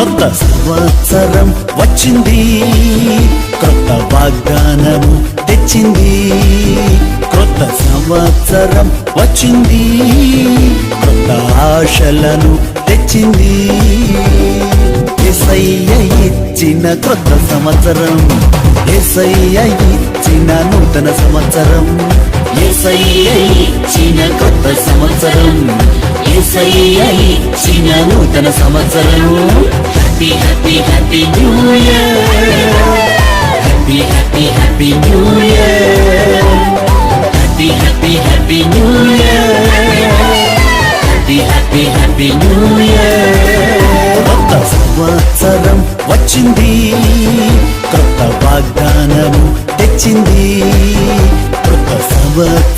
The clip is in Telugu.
కొత్త సంవత్సరం వచ్చింది, కొత్త వాగ్దానము తెచ్చింది. కొత్త సంవత్సరం వచ్చింది, కొత్త ఆశలను తెచ్చింది. యేసయ్య ఇచ్చిన కొత్త సంవత్సరం, యేసయ్య ఇచ్చిన నూతన సంవత్సరం, యేసయ్య ఇచ్చిన కొత్త సంవత్సరం, యేసయ్య ఇచ్చిన నూతన సంవత్సరం. Happy happy happy new year, happy happy happy new year, happy happy happy new year, happy happy happy new year. కొత్త సంవత్సరం వచ్చింది, కొత్త వాగ్దానము తెచ్చింది. కొత్త సంవత్సరం